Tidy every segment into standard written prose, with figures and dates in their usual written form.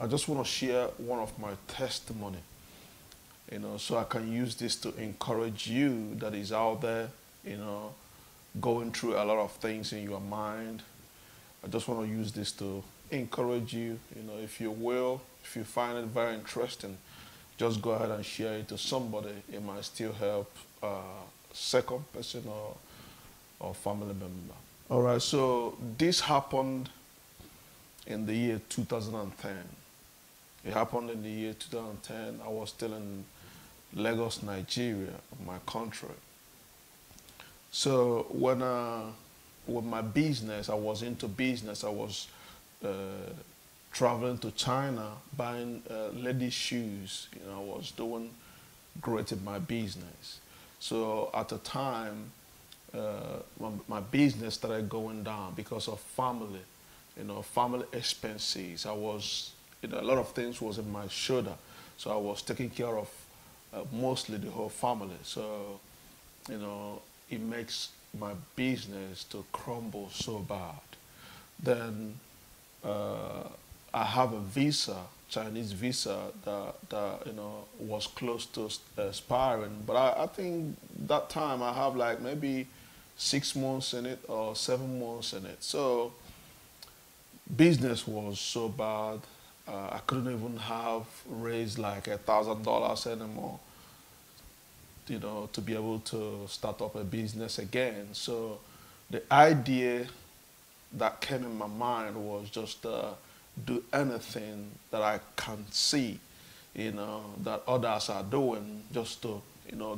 I just want to share one of my testimony, so I can use this to encourage you that is out there, you know, going through a lot of things in your mind. I just want to use this to encourage you, if you will, if you find it very interesting, just go ahead and share it to somebody. It might still help a second person or family member. All right, so this happened in the year 2010. It happened in the year 2010. I was still in Lagos, Nigeria, my country. So when with my business, I was into business. I was uh, traveling to China, buying ladies' shoes. I was doing great in my business. So at the time, my business started going down because of family, family expenses. I was, a lot of things was in my shoulder. So I was taking care of mostly the whole family. So, it makes my business to crumble so bad. Then I have a visa, Chinese visa that was close to expiring. But I think that time I have like maybe 6 months in it or 7 months in it. So business was so bad. I couldn't even have raised like $1,000 anymore, to be able to start up a business again. So the idea that came in my mind was just do anything that I can see, that others are doing just to,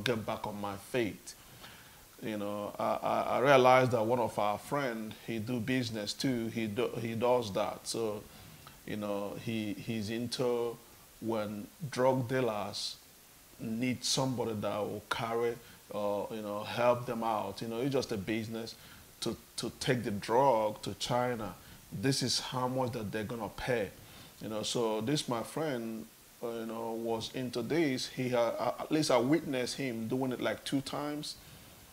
get back on my feet. I realized that one of our friend, he do business too. He does that. So, he's into when drug dealers need somebody that will carry or help them out. It's just a business to take the drug to China. This is how much that they're gonna pay. So this my friend was into this. He had, at least I witnessed him doing it like 2 times.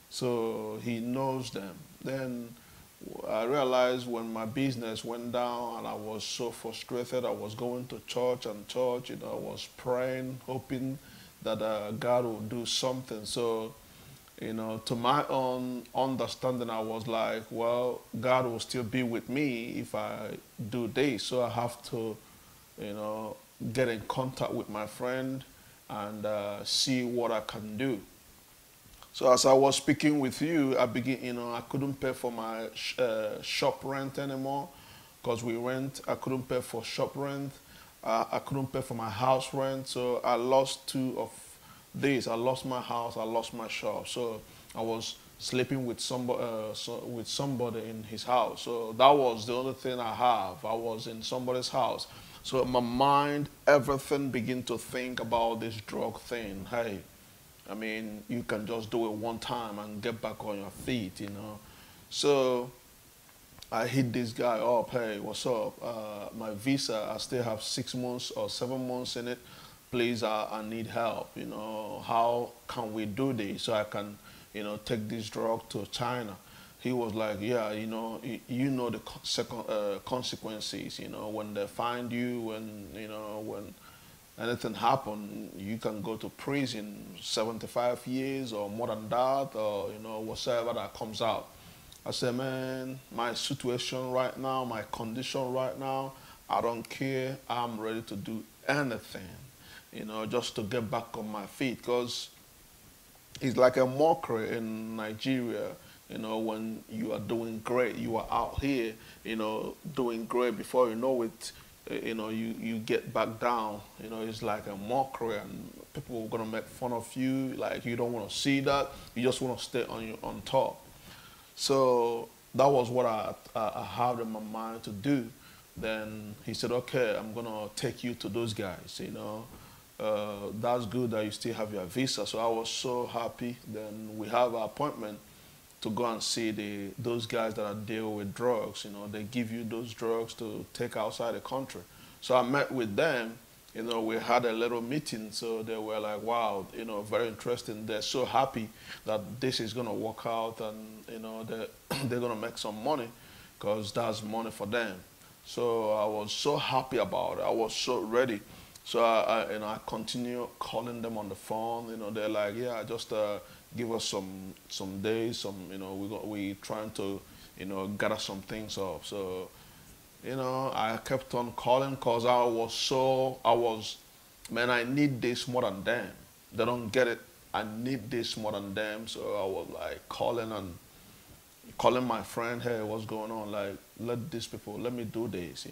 So he knows them. Then I realized when my business went down and I was so frustrated, I was going to church and church, I was praying, hoping that God would do something. So, to my own understanding, I was like, well, God will still be with me if I do this. So I have to, get in contact with my friend and see what I can do. So as I was speaking with you, I begin, I couldn't pay for my shop rent anymore because we rent. I couldn't pay for shop rent. I couldn't pay for my house rent. So I lost two of these. I lost my house. I lost my shop. So I was sleeping with somebody in his house. So that was the only thing I have. I was in somebody's house. So my mind, everything began to think about this drug thing. Hey, I mean, you can just do it one time and get back on your feet. So I hit this guy up. Hey, what's up? My visa, I still have 6 months or 7 months in it. Please, I need help. How can we do this so I can, take this drug to China? He was like, yeah, the second consequences. When they find you, when anything happen, you can go to prison 75 years or more than that, or whatever that comes out. I said, man, my situation right now, my condition right now, I don't care. I'm ready to do anything, just to get back on my feet. Because it's like a mockery in Nigeria, when you are doing great, you are out here, doing great. Before you know it, you get back down. It's like a mockery, and people are gonna make fun of you. Like you don't want to see that. You just want to stay on top. So that was what I had in my mind to do. Then he said, okay, I'm gonna take you to those guys. That's good that you still have your visa. So I was so happy. Then we have an appointment to go and see those guys that are deal with drugs. They give you those drugs to take outside the country. So I met with them. We had a little meeting. So they were like, wow, very interesting. They're so happy that this is going to work out, and they're going to make some money because that's money for them. So I was so happy about it. I was so ready. So I continue calling them on the phone. They're like, yeah, just give us some days. We trying to gather some things up. So I kept on calling because man, I need this more than them. They don't get it. I need this more than them. So I was like calling my friend, hey, what's going on? Like, let me do this.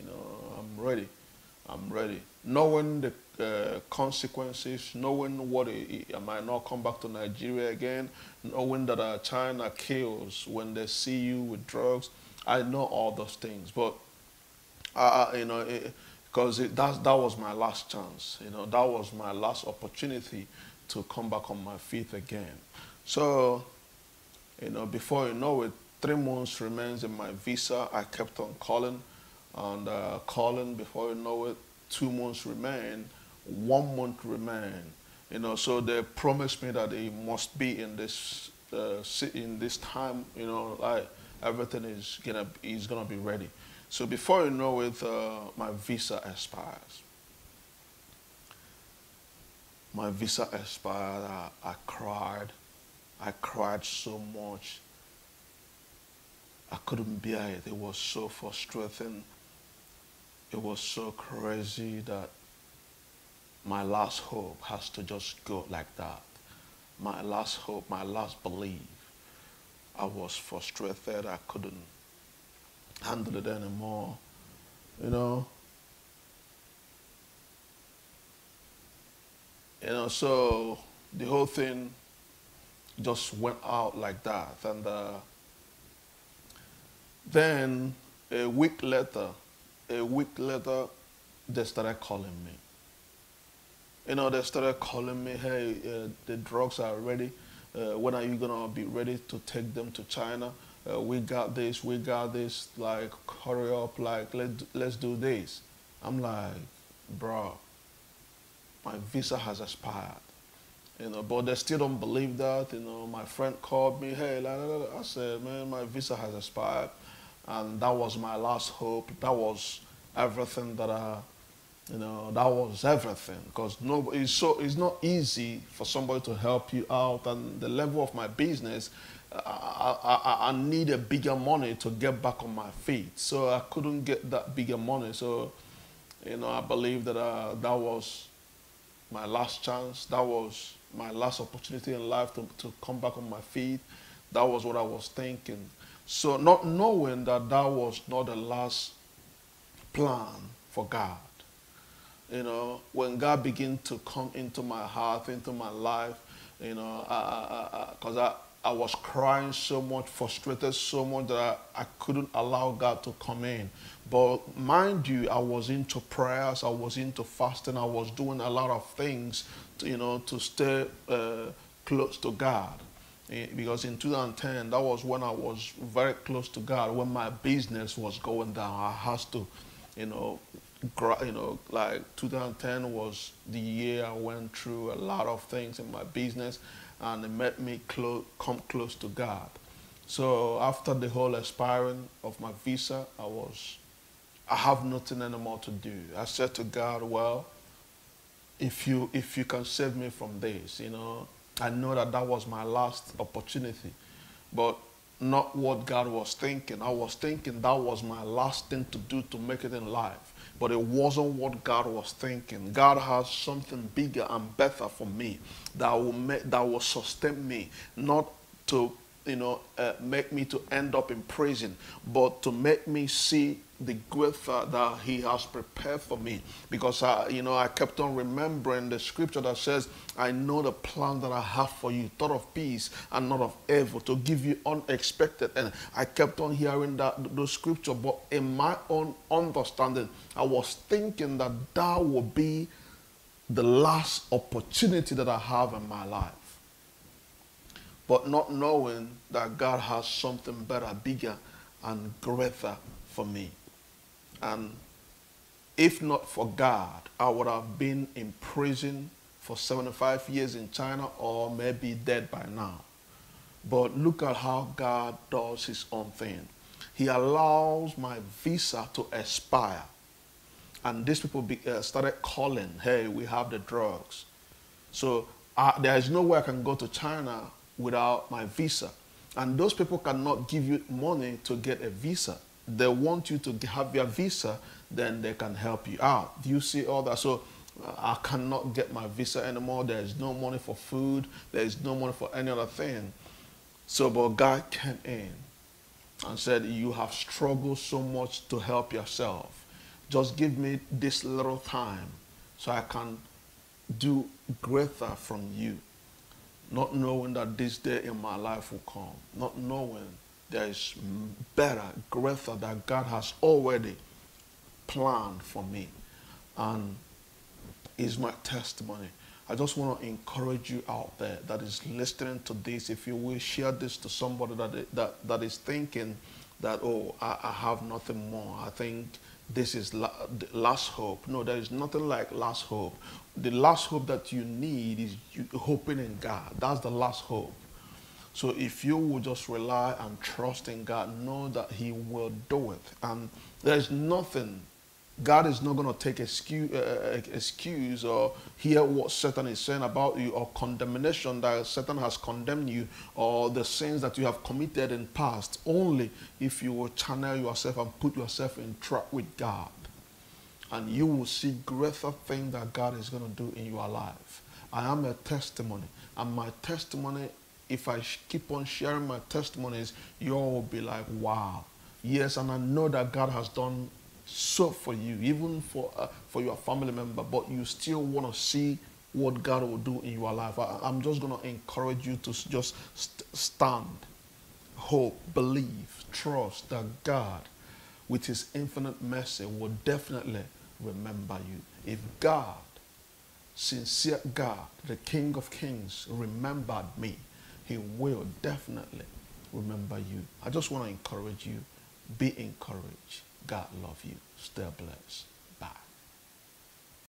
I'm ready. I'm ready. Knowing the consequences, knowing I might not come back to Nigeria again, knowing that China kills when they see you with drugs. I know all those things, but because that was my last chance. That was my last opportunity to come back on my feet again. So, before you know it, 3 months remains in my visa. I kept on calling and calling. Before you know it, 2 months remain, 1 month remain. So they promised me that it must be in this time. Like everything is gonna be ready. So before you know it, my visa expires. My visa expired. I cried. I cried so much. I couldn't bear it. It was so frustrating. It was so crazy that my last hope has to just go like that. My last hope, my last belief. I was frustrated. I couldn't handle it anymore. You know. So the whole thing just went out like that. And then a week later, they started calling me. They started calling me, hey, the drugs are ready. When are you going to be ready to take them to China? We got this, like, hurry up, like, let's do this. I'm like, bro, my visa has expired. But they still don't believe that. My friend called me, hey, I said, man, my visa has expired. And that was my last hope. That was everything that that was everything. Because it's not easy for somebody to help you out. And the level of my business, I need a bigger money to get back on my feet. So I couldn't get that bigger money. So, I believe that that was my last chance. That was my last opportunity in life to come back on my feet. That was what I was thinking. So not knowing that that was not the last plan for God. When God began to come into my heart, into my life, because I was crying so much, frustrated so much that I couldn't allow God to come in. But mind you, I was into prayers, I was into fasting, I was doing a lot of things, to stay close to God. Because in 2010, that was when I was very close to God, when my business was going down. I had to, like 2010 was the year I went through a lot of things in my business, and it made me come close to God. So after the whole expiring of my visa, I have nothing anymore to do. I said to God, well, if you can save me from this, I know that that was my last opportunity, but not what God was thinking. I was thinking that was my last thing to do to make it in life, but it wasn't what God was thinking. God has something bigger and better for me that will sustain me, not to make me to end up in prison, but to make me see the greater that He has prepared for me. Because I kept on remembering the scripture that says, I know the plan that I have for you, thought of peace and not of evil, to give you unexpected. And I kept on hearing those scripture, but in my own understanding, I was thinking that that would be the last opportunity that I have in my life. But not knowing that God has something better, bigger, and greater for me. And if not for God, I would have been in prison for 75 years in China, or maybe dead by now. But look at how God does His own thing. He allows my visa to expire. And these people started calling, hey, we have the drugs. So there is no way I can go to China without my visa. And those people cannot give you money to get a visa. They want you to have your visa, then they can help you out. Do you see all that? So I cannot get my visa anymore. There is no money for food. There is no money for any other thing. So, but God came in and said, you have struggled so much to help yourself. Just give me this little time so I can do greater from you. Not knowing that this day in my life will come. Not knowing there is better, greater that God has already planned for me. And is my testimony. I just want to encourage you out there that is listening to this. If you will share this to somebody that is thinking that, oh, I have nothing more. I think this is last hope. No, there is nothing like last hope. The last hope that you need is you hoping in God. That's the last hope. So if you will just rely and trust in God, know that He will do it. And there is nothing. God is not going to take excuse or hear what Satan is saying about you, or condemnation that Satan has condemned you, or the sins that you have committed in past, only if you will channel yourself and put yourself in track with God. And you will see greater things that God is going to do in your life. I am a testimony. And my testimony, if I keep on sharing my testimonies, you all will be like, wow. Yes, and I know that God has done so for you, even for your family member, but you still want to see what God will do in your life. I'm just going to encourage you to just stand, hope, believe, trust that God, with His infinite mercy, will definitely remember you. If God, sincere God, the King of Kings, remembered me, He will definitely remember you. I just want to encourage you. Be encouraged. God love you. Stay blessed.